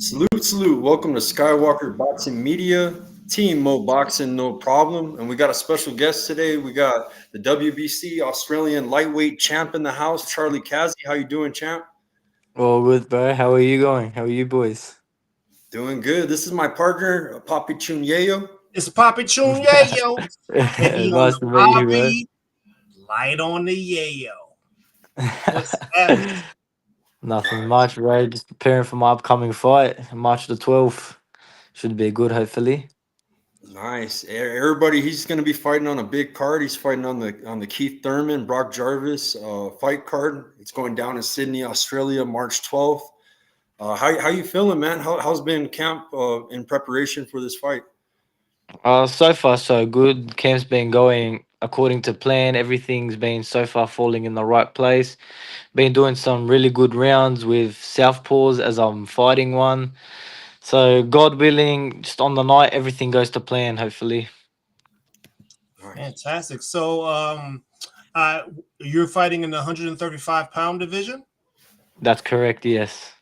Salute, salute. Welcome to Skywalker Boxing Media. Team Mo Boxing, no problem. And we got a special guest today. We got the WBC Australian lightweight champ in the house, Charlie Kazzi. How you doing, champ? All good, bro. How are you going? How are you boys? Doing good. This is my partner, Papi Chunyeyo. It's Papi Chun Yayo. Heavy on Nice the to meet you, bro. Bobby, light on the Yayo. What's happening? Nothing much, bro. Just preparing for my upcoming fight, March the 12th. Should be good, hopefully. Nice. Everybody, he's going to be fighting on a big card. He's fighting on the Keith Thurman, Brock Jarvis fight card. It's going down in Sydney, Australia, March 12th. How you feeling, man? How's been camp in preparation for this fight? So far, so good. Camp's been going according to plan. Everything's been so far falling in the right place. Been doing some really good rounds with southpaws as I'm fighting one. So, God willing, just on the night, everything goes to plan, hopefully. Nice. Fantastic. So, you're fighting in the 135-pound division. That's correct, yes.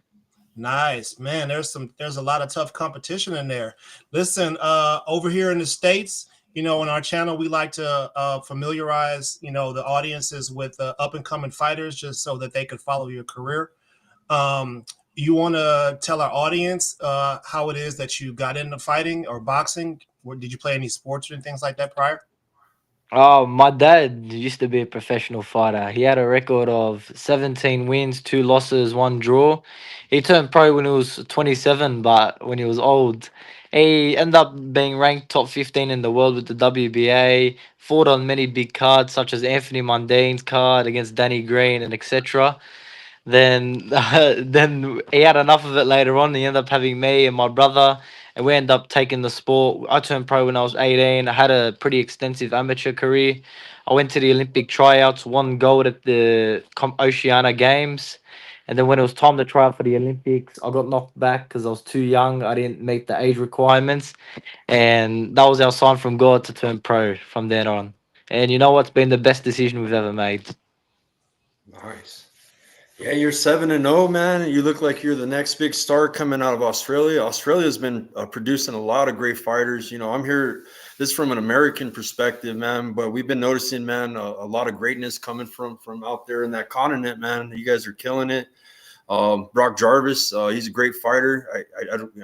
Nice, man. There's a lot of tough competition in there. Listen, over here in the States, on our channel, we like to familiarize, the audiences with up and coming fighters just so that they could follow your career. You want to tell our audience how it is that you got into fighting or boxing? Or did you play any sports or things like that prior? Oh, my dad used to be a professional fighter. He had a record of 17 wins, 2 losses, 1 draw. He turned pro when he was 27, but when he was old, he ended up being ranked top 15 in the world with the WBA, fought on many big cards such as Anthony Mundane's card against Danny Green and etc. Then then he had enough of it later on. He ended up having me and my brother, and we ended up taking the sport. I turned pro when I was 18. I had a pretty extensive amateur career. I went to the Olympic tryouts, won gold at the Oceania Games. And then when it was time to try out for the Olympics, I got knocked back because I was too young. I didn't meet the age requirements. And that was our sign from God to turn pro from then on. And you know what's been the best decision we've ever made? Nice. Yeah, you're 7-0, man. You look like you're the next big star coming out of Australia. Australia's been producing a lot of great fighters. I'm here. This is from an American perspective, man. But we've been noticing, man, a lot of greatness coming from out there in that continent, man. You guys are killing it. Brock Jarvis, he's a great fighter.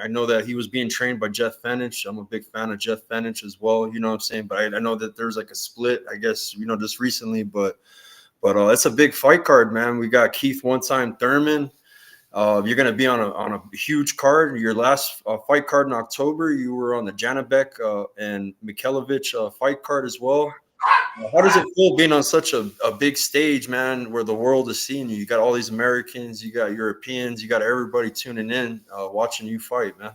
I know that he was being trained by Jeff Fenech. I'm a big fan of Jeff Fenech as well. You know what I'm saying? But I know that there's like a split, I guess, just recently. But it's a big fight card, man. We got Keith One Time Thurman. You're going to be on a huge card. Your last fight card in October, you were on the Janabek and Mikhailovich fight card as well. How does it feel being on such a big stage, man, where the world is seeing you? You got all these Americans, you got Europeans, you got everybody tuning in, watching you fight, man.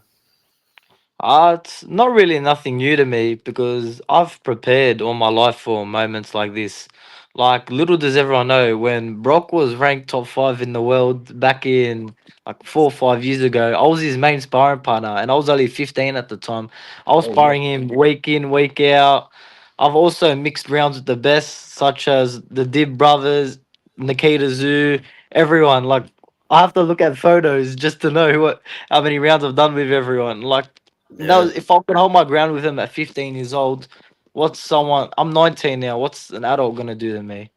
It's not really nothing new to me because I've prepared all my life for moments like this. Like, little does everyone know, when Brock was ranked top five in the world back in like 4 or 5 years ago, I was his main sparring partner and I was only 15 at the time. I was Oh, yeah. sparring him week in, week out. I've also mixed rounds with the best, such as the Dib brothers, Nikita Zoo, everyone. Like, I have to look at photos just to know how many rounds I've done with everyone. Like, no, Yeah. if I could hold my ground with him at 15 years old, what's someone? I'm 19 now. What's an adult gonna do to me?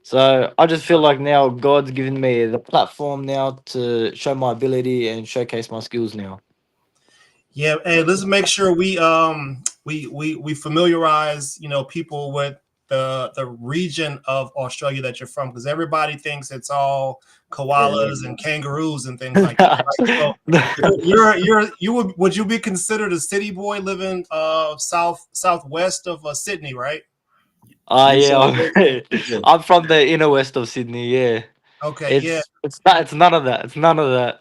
So I just feel like now God's given me the platform now to show my ability and showcase my skills now. Yeah, hey, let's make sure we familiarize people with the region of Australia that you're from, because everybody thinks it's all koalas and kangaroos and things like that. Right? So would you be considered a city boy living southwest of Sydney, right? Yes, Yeah, yeah. I'm from the inner west of Sydney. Yeah, Okay, yeah, it's none of that. It's none of that.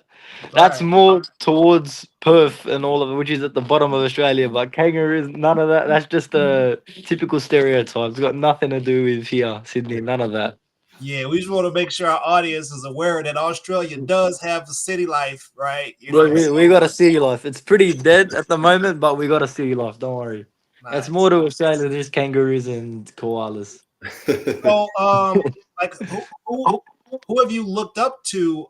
That's right. more towards Perth and all of it, which is at the bottom of Australia. But kangaroos, none of that. That's just a typical stereotype. It's got nothing to do with here, Sydney. None of that. Yeah, we just want to make sure our audience is aware that Australia does have the city life, right? Look, we So got a city life. It's pretty dead at the moment, but we got a city life. Don't worry. It's nice. more to Australia than just kangaroos and koalas. So, like who have you looked up to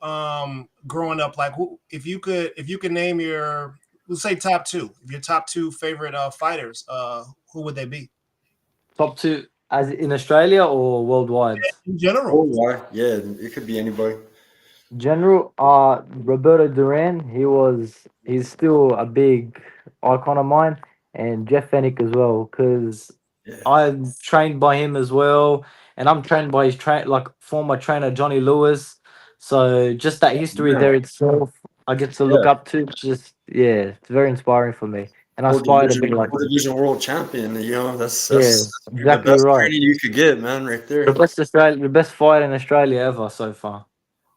growing up? Like, if you could name your, let's say top two, your top two favorite fighters, who would they be Top two, as in Australia or worldwide? in general? Oh, why? Yeah, it could be anybody. General, Roberto Duran, he's still a big icon of mine, and Jeff Fennick as well, because Yeah. I'm trained by him as well, and I'm trained by his former trainer Johnny Lewis. So just that history Man, there itself, I get to look yeah. up to. Just yeah, it's very inspiring for me, and I aspire to be like Four him. division world champion. That's Yeah, the exactly best right. training you could get, man, right The there. best the best fight in Australia ever so far.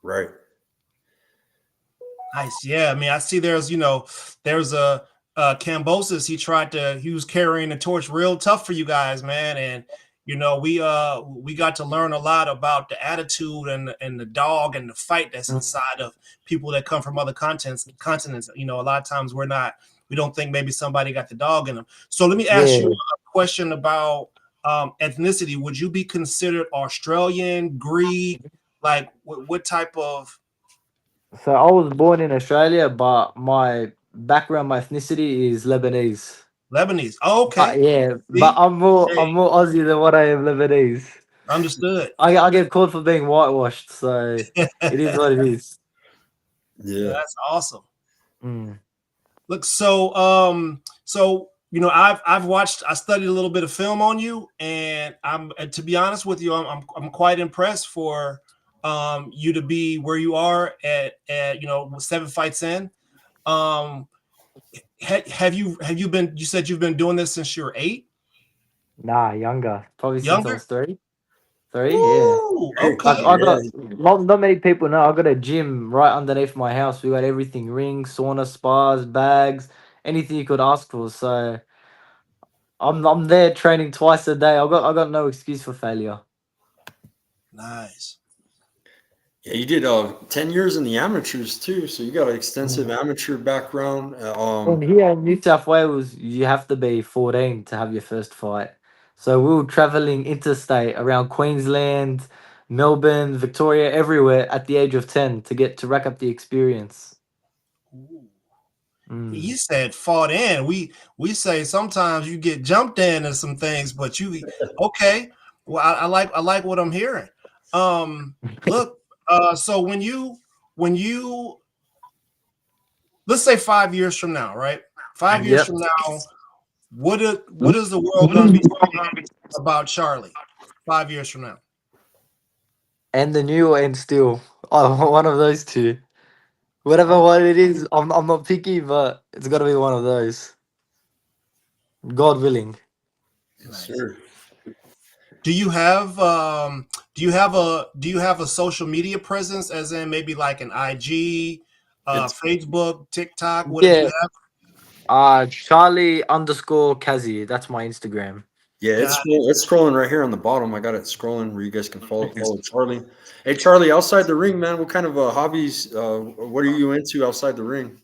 Right. Nice. Yeah. I mean, I see there's a Cambosis. He was carrying the torch real tough for you guys, man. And we got to learn a lot about the attitude and the dog and the fight that's inside of people that come from other continents. A lot of times we don't think maybe somebody got the dog in them. So let me ask you Yeah. a question about ethnicity. Would you be considered Australian, Greek? Like what type of So I was born in Australia, but my background, my ethnicity is Lebanese. Lebanese? Oh, okay. Yeah, but See? I'm Hey, more Aussie than what I am Lebanese. understood. I get called for being whitewashed, so it is what it is. Yeah. That's awesome. Mm. Look, so I studied a little bit of film on you, and to be honest with you, I'm quite impressed for you to be where you are at 7 fights in. Um, have you been? You said you've been doing this since you were 8, Nah, younger. Probably since I younger. was 3. 3, yeah. Ooh, Very Like okay, cool. I Yeah. got not many people know I got a gym right underneath my house. We got everything: rings, sauna, spas, bags, anything you could ask for. So I'm there training twice a day. I got no excuse for failure. nice. Yeah, you did 10 years in the amateurs too, so you got an extensive amateur background. And here in New South Wales, you have to be 14 to have your first fight. So we were traveling interstate around Queensland, Melbourne, Victoria, everywhere at the age of 10 to get to rack up the experience. Ooh. Mm. You said fought in. We say sometimes you get jumped in and some things, but you okay. Well, I like what I'm hearing. Look, so when you, let's say 5 years from now, right? 5 years Yep. from now, what is the world going to be about Charlie? 5 years from now. And the new and still. Oh, one of those two. Whatever Okay, one it is, I'm not picky, but it's gotta be one of those. God willing. Yes, nice. sir. Do you have do you have a social media presence, as in maybe like an IG, It's Facebook, TikTok? What do you Yeah. have? Charlie underscore Kazzi. That's my Instagram. yeah, Got it's scrolling right here on the bottom. I got it scrolling where you guys can follow Charlie. Hey, Charlie, outside the ring, man, what kind of hobbies? What are you into outside the ring?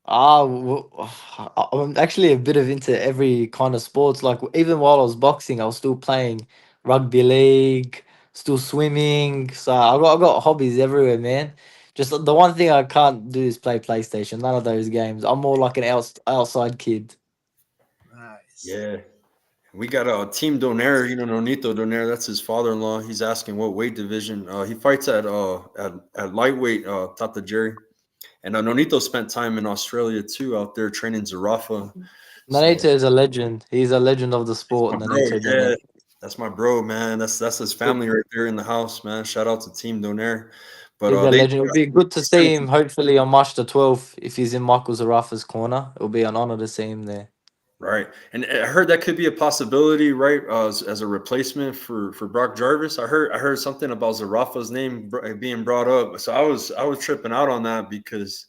I'm actually a bit of into every kind of sports. Like even while I was boxing, I was still playing rugby league, still swimming. So I got hobbies everywhere, man. Just the one thing I can't do is play PlayStation. None of those games. I'm more like an outside kid. nice. Yeah, we got a team Donaire. You know, Nonito Donaire. That's his father-in-law. He's asking what weight division. He fights at lightweight, Tata Jerry. And Nonito spent time in Australia too, out there training Zarafa. So Nanito is a legend. He's a legend of the sport. my bro, Nanito yeah, Donet. that's my bro, man. That's his family right there in the house, man. Shout out to Team Donaire. But He's a they legend. It'll be good to see him. Hopefully on March the 12th, if he's in Michael Zarafa's corner, it'll be an honor to see him there. right, and I heard that could be a possibility, right, as a replacement for Brock Jarvis. I heard something about Zarafa's name being brought up, so I was tripping out on that because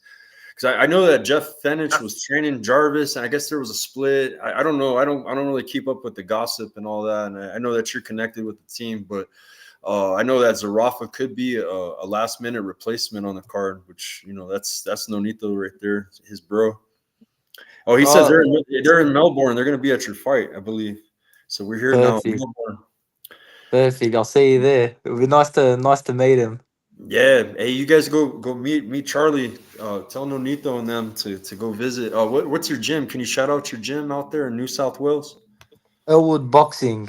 I know that Jeff Fenech was training Jarvis, and I guess there was a split. I don't know. I don't really keep up with the gossip and all that, and I know that you're connected with the team, but I know that Zarafa could be a last minute replacement on the card, which that's Nonito right there, his bro. Oh, he says Oh, they're in Melbourne. They're going to be at your fight, I believe. So we're here now. perfect. Perfect. I'll see you there. It'll be nice to meet him. Yeah. Hey, you guys go meet Charlie. Tell Nonito and them to go visit. What's your gym? Can you shout out your gym out there in New South Wales? Elwood Boxing.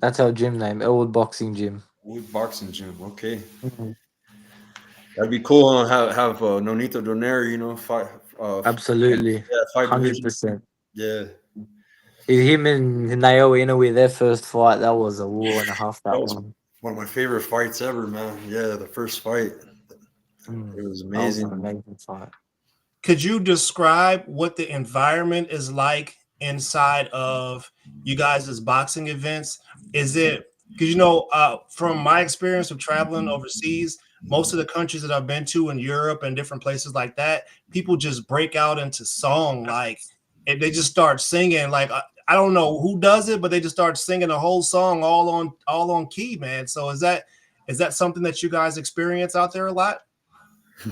That's our gym name. Elwood Boxing Gym. Wood Boxing Gym. Okay, Mhm. that'd be cool. Have Nonito Donaire. Fight. Absolutely. Yeah, fight division. 100%. Yeah, Him and Naoya Inoue, their first fight, that was a war and a half, that that was one. one of my favorite fights ever, man. Yeah, the first fight. Mm. It was That was an amazing. amazing fight. Could you describe what the environment is like inside of you guys' boxing events? Is it because from my experience of traveling overseas, most of the countries that I've been to in Europe and different places like that, people just break out into song, like and they just start singing. Like I don't know who does it, but they just start singing the whole song all on key, man. So is that something that you guys experience out there a lot?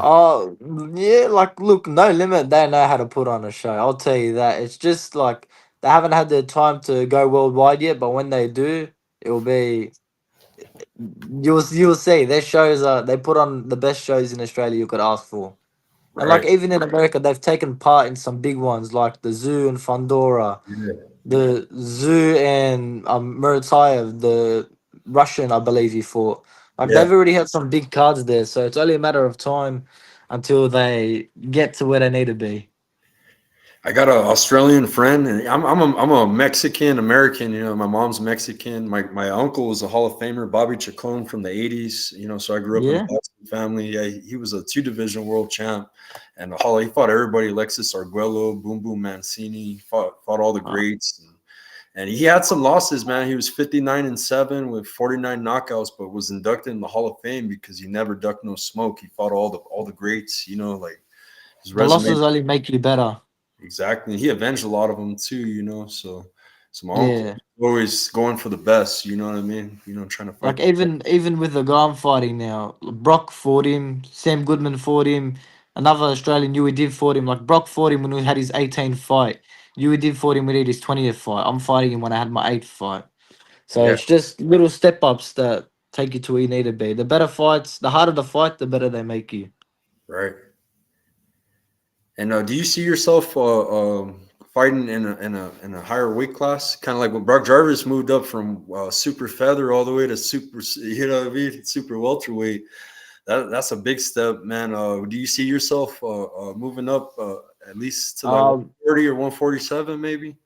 Oh, yeah, like, look, No Limit, they know how to put on a show. I'll tell you that. It's just like they haven't had the time to go worldwide yet, but when they do, it'll be you'll see their shows they put on the best shows in Australia you could ask for. And like Right. even in America, they've taken part in some big ones like the Zoo and Fundora, Yeah. the Zoo and Muratsayev, the Russian, I believe he fought. Like Yeah. they've already had some big cards there, so it's only a matter of time until they get to where they need to be. I got an Australian friend, and I'm a Mexican American. My mom's Mexican. My uncle was a Hall of Famer, Bobby Chacon from the '80s. So I grew up in a Yeah, boxing family. Yeah, he was a two-division world champ, and he fought everybody: Alexis Arguello, Boom Boom Mancini. Fought all the uh, greats, and he had some losses. Man, he was 59-7 with 49 knockouts, but was inducted in the Hall of Fame because he never ducked no smoke. He fought all the greats. Like his the resume. losses only make you better. Exactly. He avenged a lot of them too. So my uncle Yeah. was always going for the best, you know what I mean? Trying to fight Like the best. even with the guy I'm fighting now, Brock fought him, Sam Goodman fought him, another Australian Yui did fought him. Like Brock fought him when he had his 18th fight. Yui did fought him when he had his 20th fight. I'm fighting him when I had my 8th fight. So Yeah, it's just little step ups that take you to where you need to be. The better fights, the harder the fight, the better they make you. right. And do you see yourself fighting in a higher weight class? Kind of like when Brock Jarvis moved up from super feather all the way to super, you know what I mean? Super welterweight. That's a big step, man. Do you see yourself moving up at least to like Um, 140 or 147, maybe?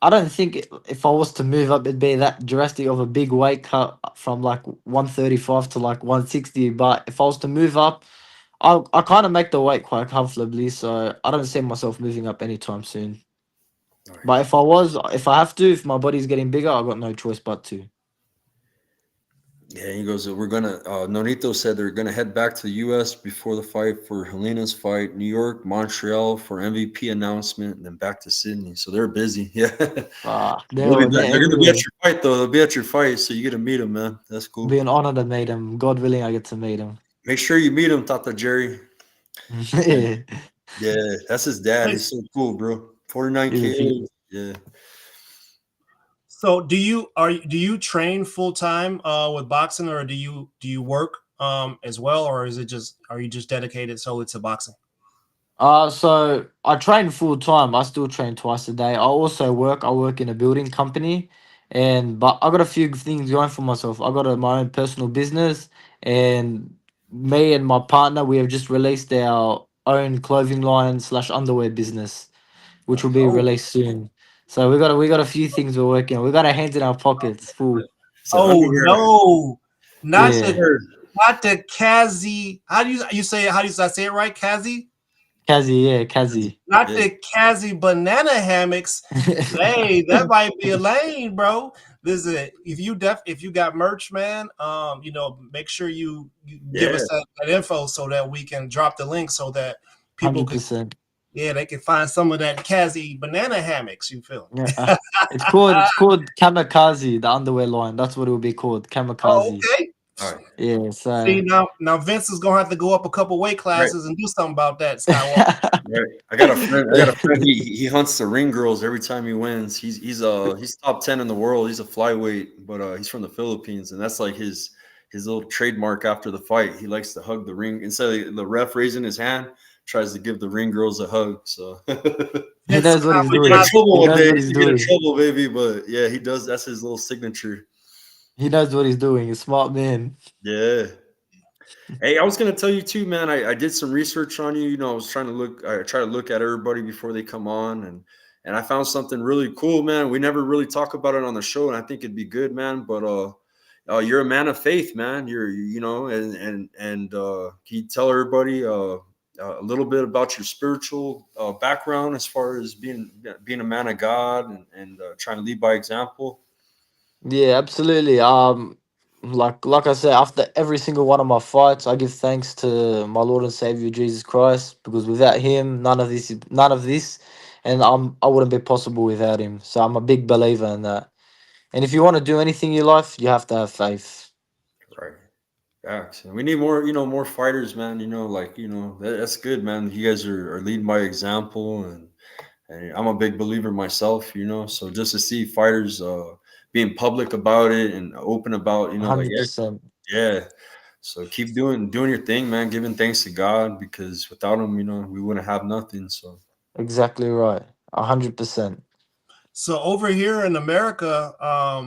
I don't think if I was to move up, it'd be that drastic of a big weight cut from like 135 to like 160. But if I was to move up, I kind of make the weight quite comfortably, so I don't see myself moving up anytime soon. All right. But if I have to, if my body's getting bigger, I got no choice but to. Yeah, he goes, we're gonna Nonito said they're gonna head back to the US before the fight for Helena's fight, New York, Montreal for MVP announcement, and then back to Sydney. So they're busy. Yeah. They're They're gonna be at everywhere. your fight though. They'll be at your fight, so you get to meet them, man. That's Be cool. an honor to meet him. God willing, I get to meet him. Make sure you meet him, Tata Jerry. Yeah, Yeah, that's his dad. Hey, He's so cool, bro. 49 he's a kids. Yeah. so do you train full time with boxing, or do you work as well, or are you just dedicated solely to boxing? So I train full time. I still train twice a day. I also work. I work in a building company, and but I got a few things going for myself. I got my own personal business, and me and my partner we have just released our own clothing line slash underwear business, which will be Oh, released soon. So we got a few things we're working on. We got our hands in our pockets full. So oh underwear. no, not Yeah, the Underwear. not the Kazzi. How do you say it? How do you I say it right? Kazzi? Kazzy, yeah, Kazzy. Not Yeah. the Kazzi banana hammocks. Hey, that might be a lane, bro. Listen, if you got merch, man, make sure you give Yeah. us that info so that we can drop the link so that people Hundred could, percent. yeah, they can find some of that Kazzi banana hammocks. You feel Yeah, me? it's called Kamikaze, the underwear line. That's what it will be called, Oh, Kamikaze. okay. All right. Yeah, See, so now Vince is gonna have to go up a couple weight Right. classes and do something about that, Skywalker. Right. I got a friend. I got yeah, a friend. He hunts the ring girls every time he wins. He's top 10 in the world. He's a flyweight, but he's from the Philippines, and that's like his little trademark after the fight. He likes to hug the ring instead of the ref raising his hand. Tries to give the ring girls a hug. So he Vince, knows what he's I would get in doing. not. trouble He one knows day. what He's he's gonna get in doing. trouble, baby. But yeah, he does. That's his little signature. He knows what he's doing. He's a smart man. Yeah. Hey, I was gonna tell you too, man. I did some research on you. You know, I was trying to look. I try to look at everybody before they come on, and I found something really cool, man. We never really talk about it on the show, and I think it'd be good, man. But you're a man of faith, man. You know, and can you tell everybody a little bit about your spiritual background as far as being a man of God and trying to lead by example? Yeah, absolutely. Like I said, after every single one of my fights, I give thanks to my Lord and Savior Jesus Christ because without Him, none of this, and I wouldn't be possible without Him. So I'm a big believer in that. And if you want to do anything in your life, you have to have faith. Right. Facts. And we need more, more fighters, man. That's good, man. You guys are leading by example, and I'm a big believer myself, So just to see fighters being public about it and open about, like 100%. yeah. So keep doing your thing, man. Giving thanks to God because without Him, we wouldn't have nothing. So Exactly right. 100%. So over here in America, I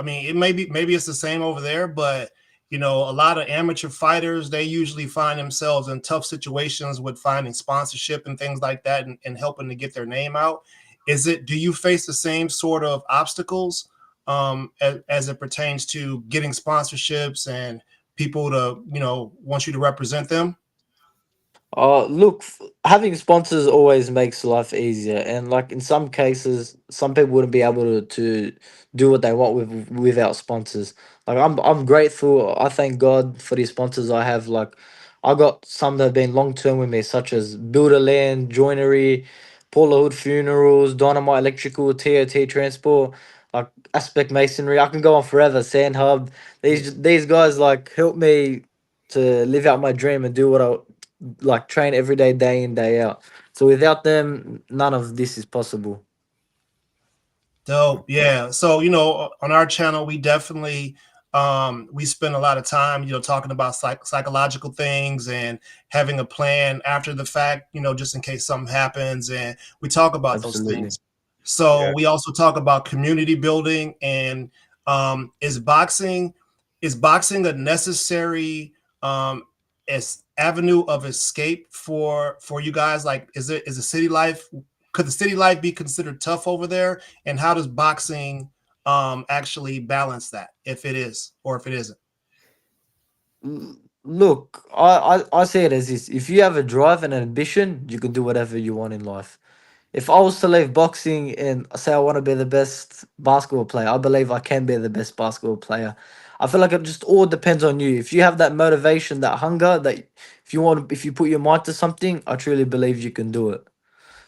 mean, maybe it's the same over there, but a lot of amateur fighters, they usually find themselves in tough situations with finding sponsorship and things like that and helping to get their name out. Do you face the same sort of obstacles as it pertains to getting sponsorships and people to, want you to represent them? Look, having sponsors always makes life easier, and like in some cases, some people wouldn't be able to do what they want without sponsors. Like I'm grateful. I thank God for the sponsors I have. Like I got some that have been long term with me, such as Builderland, Joinery, Paula Hood Funerals, Dynamite Electrical, TOT Transport, like Aspect Masonry. I can go on forever. Sand Hub. These guys like help me to live out my dream and do what I like train every day in, day out. So without them, none of this is possible. Dope. Yeah. So, on our channel, we definitely we spend a lot of time, talking about psychological things and having a plan after the fact, just in case something happens, and we talk about those Absolutely. things. So yeah, we also talk about community building and um is boxing is boxing a necessary um, as avenue of escape for you guys? Like, is the city life? Could the city life be considered tough over there? And how does boxing actually balance that, if it is or if it isn't? Look, I see it as this: if you have a drive and an ambition, you can do whatever you want in life. If I was to leave boxing and say I want to be the best basketball player, I believe I can be the best basketball player. I feel like it just all depends on you. If you have that motivation, that hunger, that if you put your mind to something, I truly believe you can do it.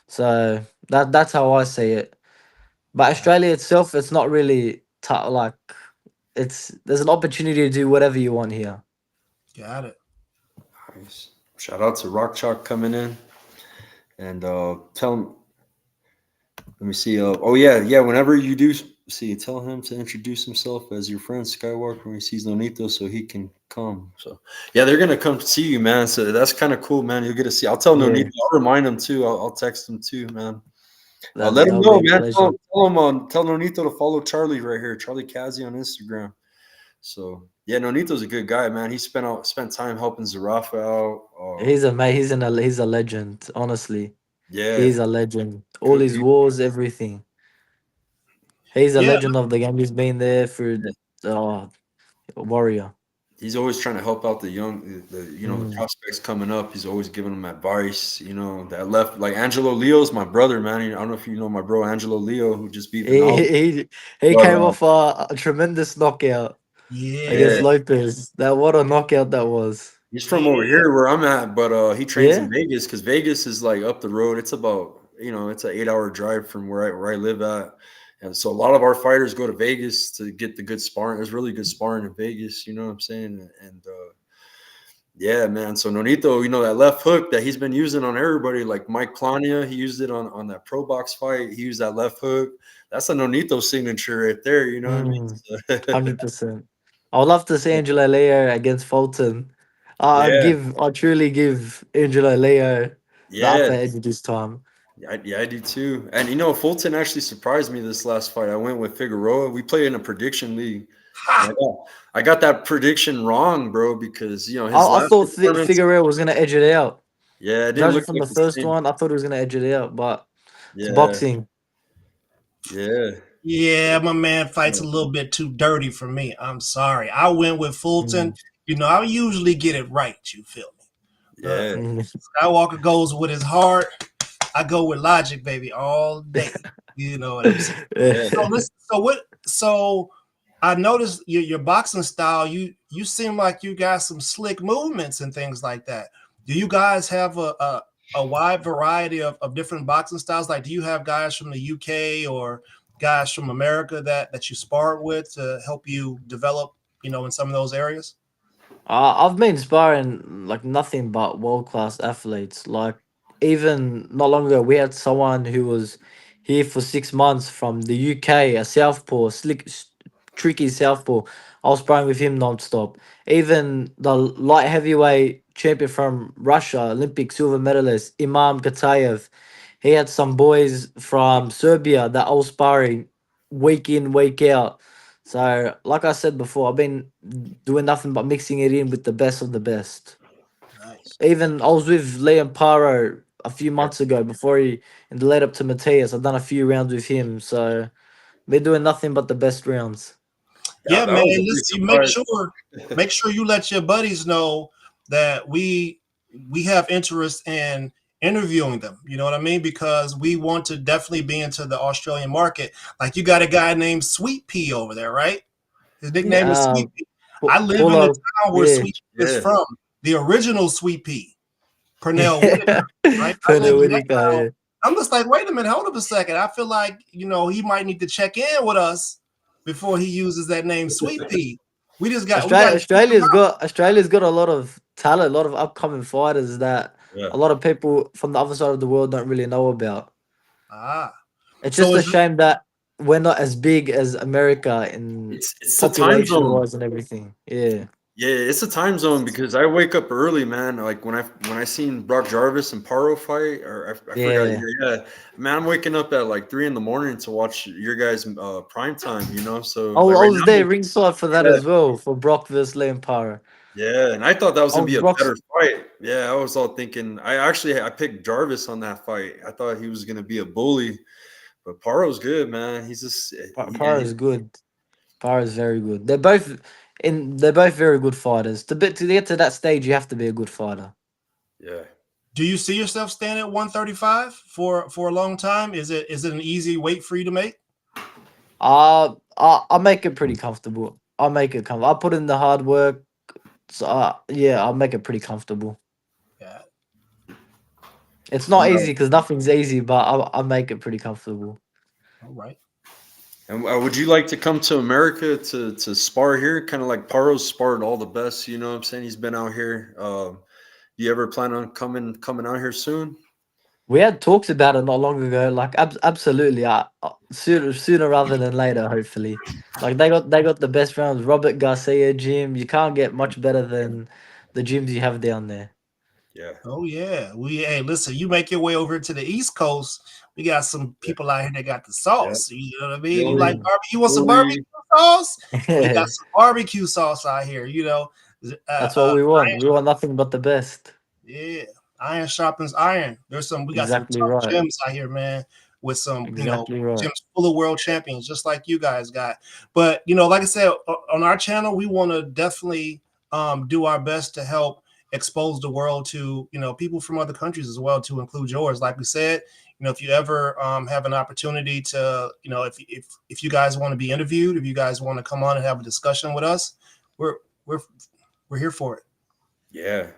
So that's how I see it. But Australia itself, it's not really like it's there's an opportunity to do whatever you want here. Got it. Nice. Shout out to Rock Chalk coming in and tell him. Let me see. Oh yeah. Whenever you do see, tell him to introduce himself as your friend Skywalker when he sees Nonito, so he can come. So yeah, they're gonna come see you, man. So that's kind of cool, man. You'll get to see. I'll tell Yeah, Nonito. I'll remind him too. I'll text him too, man. Let him that'll be know, a man. pleasure. Tell him tell Nonito to follow Charlie right here, Charlie Kazzi on Instagram. So yeah, Nonito's a good guy, man. He spent time helping Zarafa out. He's a legend. Honestly, Yeah, he's a legend. All good his dude. wars, everything. He's a Yeah, legend of the game. He's been there for warrior. He's always trying to help out the young, the Mm. prospects coming up. He's always giving them advice. That left like Angelo Leo's my brother, man. I don't know if you know my bro Angelo Leo, who just beat He Vinal. he he But came off a tremendous knockout against yeah, yeah, Lopez. That what a knockout that was. he's from over yeah. here where I'm at, but he trains in Yeah. Vegas because Vegas is like up the road. It's about it's an 8 hour drive from where I live at, and so a lot of our fighters go to Vegas to get the good sparring. There's really good sparring in Vegas. You know what I'm saying? And yeah, man. So Nonito, that left hook that he's been using on everybody, like Mike Plania, he used it on that pro box fight. He used that left hook. That's a Nonito signature right there. You know what I mean? Mm, So, 100%. I would love to see Angelo Leo against Fulton. yeah, I truly give Angelo Leo the yeah, upper edge this time. yeah, I do too. And Fulton actually surprised me this last fight. I went with Figueroa. We played in a prediction league, and Ha! I got that prediction wrong, bro, because his I last thought performance. Figueroa was gonna edge it out. Yeah, it didn't Judging look from like the the first same. one, I thought he was gonna edge it out, but it's Yeah, boxing. yeah, Yeah, my man fights yeah. a little bit too dirty for me. I'm sorry. I went with Fulton. Mm, I usually get it right. You feel me? Yeah. mm. Skywalker goes with his heart. I go with logic, baby, all day. You know what I'm saying? Yeah. So listen. So what? So I noticed your boxing style. You seem like you got some slick movements and things like that. Do you guys have a wide variety of different boxing styles? Like, do you have guys from the UK or guys from America that you spar with to help you develop? In some of those areas. I've been sparring like nothing but world class athletes. Like even not long ago, we had someone who was here for 6 months from the UK, a southpaw, tricky southpaw. I was sparring with him non-stop. Even the light heavyweight champion from Russia, Olympic silver medalist Imam Gatayev, he had some boys from Serbia that I was sparring week in, week out. So, like I said before, I've been doing nothing but mixing it in with the best of the best. Nice. Even I was with Liam Paro a few months ago before in the lead up to Matthias. I've done a few rounds with him, so been doing nothing but the best rounds. Yeah, That man. was a big Listen, you make surprise. sure you let your buddies know that we have interest in interviewing them. You know what I mean? Because we want to definitely be into the Australian market. Like you got a guy named Sweet Pea over there, right? His nickname is Uh, Sweet Pea. I live in the Polo, town where yeah. Sweet Pea is Yeah. from, the original Sweet Pea, Pernell Whitaker, Yeah. right? I live Pernell in that Whitaker, town. yeah. I'm just like, wait a minute, hold up a second. I feel like, he might need to check in with us before he uses that name Sweet Pea. We got to keep him out. Australia's got a lot of talent, a lot of upcoming fighters that Yeah. a lot of people from the other side of the world don't really know about. Ah. It's So just a is shame that we're not as big as America in It's the time population zone. wise and everything. Yeah. Yeah, it's a time zone because I wake up early, man. Like when I seen Brock Jarvis and Paro fight, or I forgot. Yeah. Yeah, man, I'm waking up at like 3 in the morning to watch your guys' prime time. You know, so I like right was now, there ringside for that yeah, as well for Brock versus Liam Para. yeah, and I thought that was I gonna was be a Brock's better fight. Yeah, I was all thinking. I picked Jarvis on that fight. I thought he was gonna be a bully, but Paro's good, man. He's just Para is good. Para is very good. They're both very good fighters. To get to that stage, you have to be a good fighter. yeah. Do you see yourself staying at 135 for a long time? Is it an easy weight for you to make? I make it pretty comfortable. I'll make it comfortable. I put in the hard work. So yeah, I'll make it pretty comfortable. Yeah. It's And not easy because nothing's easy, but I'll make it pretty comfortable. All right. would you like to come to America to spar here? Kind of like Paro's sparred all the best. You know what I'm saying? He's been out here. You ever plan on coming out here soon? We had talks about it not long ago. Like absolutely, sooner rather than later. Hopefully, like they got the best rounds. Robert Garcia gym. You can't get much better than the gyms you have down there. Yeah. Oh yeah. Hey, listen, you make your way over to the East Coast. We got some Yeah. people out here that got the Yeah. sauce. You know what I mean? You like Philly, Mm. barbecue? You want some barbecue Philly. sauce? We got Yeah, some barbecue sauce out here. that's what we want. We want nothing but the best. Yeah, iron sharpens iron. We got some Exactly tough right. gyms out here, man, with some, Exactly right. gyms full of world champions, just like you guys got. But, like I said, on our channel, we want to definitely do our best to help expose the world to, people from other countries as well, to include yours. Like we said, if you ever have an opportunity to, if you guys want to be interviewed, if you guys want to come on and have a discussion with us, we're we're we're here for it. Yeah.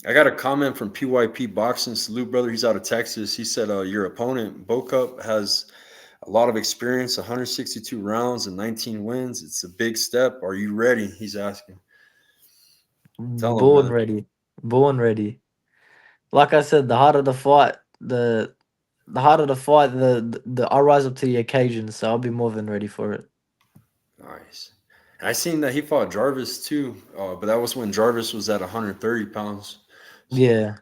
I got a comment from PYP Boxing. Salute, brother. He's out of Texas. He said, your opponent, Bocup, has a lot of experience, 162 rounds and 19 wins. It's a big step. Are you ready? He's asking. Tell him, Born man. ready. Born ready. Like I said, the harder the fight, the harder the fight, the I rise up to the occasion. So I'll be more than ready for it. Nice. I seen that he fought Jarvis too, but that was when Jarvis was at 130 pounds. So, Yeah.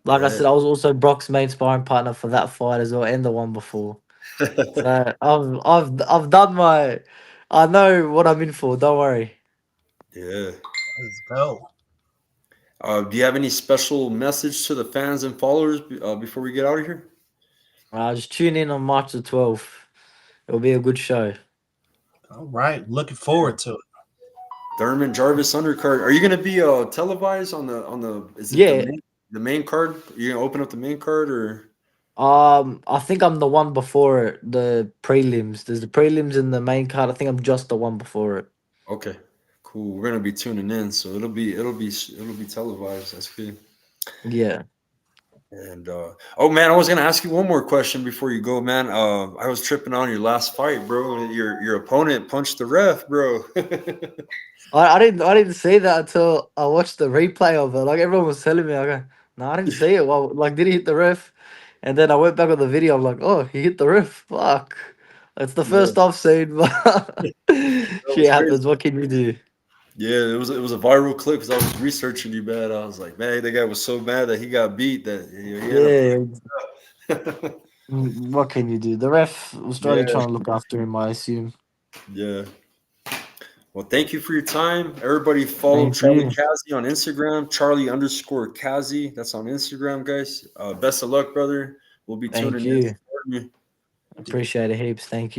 Like I yeah. said, I was also Brock's main sparring partner for that fight as well, and the one before. So I've done my. I know what I'm in for. Don't worry. Yeah. Let's go. Do you have any special message to the fans and followers before we get out of here? Just tune in on March the 12th. It'll be a good show. All right, looking Yeah. forward to it. Thurman Jarvis undercard. Are you going to be televised on the? Is it Yeah. the main card? You gonna open up the main card or? I think I'm the one before it. The prelims. There's the prelims and the main card. I think I'm just the one before it. Okay, cool. We're gonna be tuning in, so it'll be televised. That's good. Yeah. And oh man, I was gonna ask you one more question before you go, man. I was tripping on your last fight, bro. Your opponent punched the ref, bro. I didn't see that until I watched the replay of it. Like everyone was telling me, I go, no, I didn't see it. Well, like, did he hit the ref? And then I went back on the video. I'm like, oh, he hit the ref. Fuck. It's the Yeah, first I've seen, but that shit was crazy. happens. What can you do? Yeah, it was a viral clip because I was researching you, man. I was like, man, that guy was so mad that he got beat that he Yeah. ended up. What can you do? The ref was trying Yeah, to look after him, I assume. yeah. Well, thank you for your time. Everybody follow Thank Charlie you. Kazzi on Instagram, Charlie_Kazzi. That's on Instagram, guys. Best of luck, brother. We'll be Thank tuning in. you. Supporting you. Appreciate it heaps. Thank you.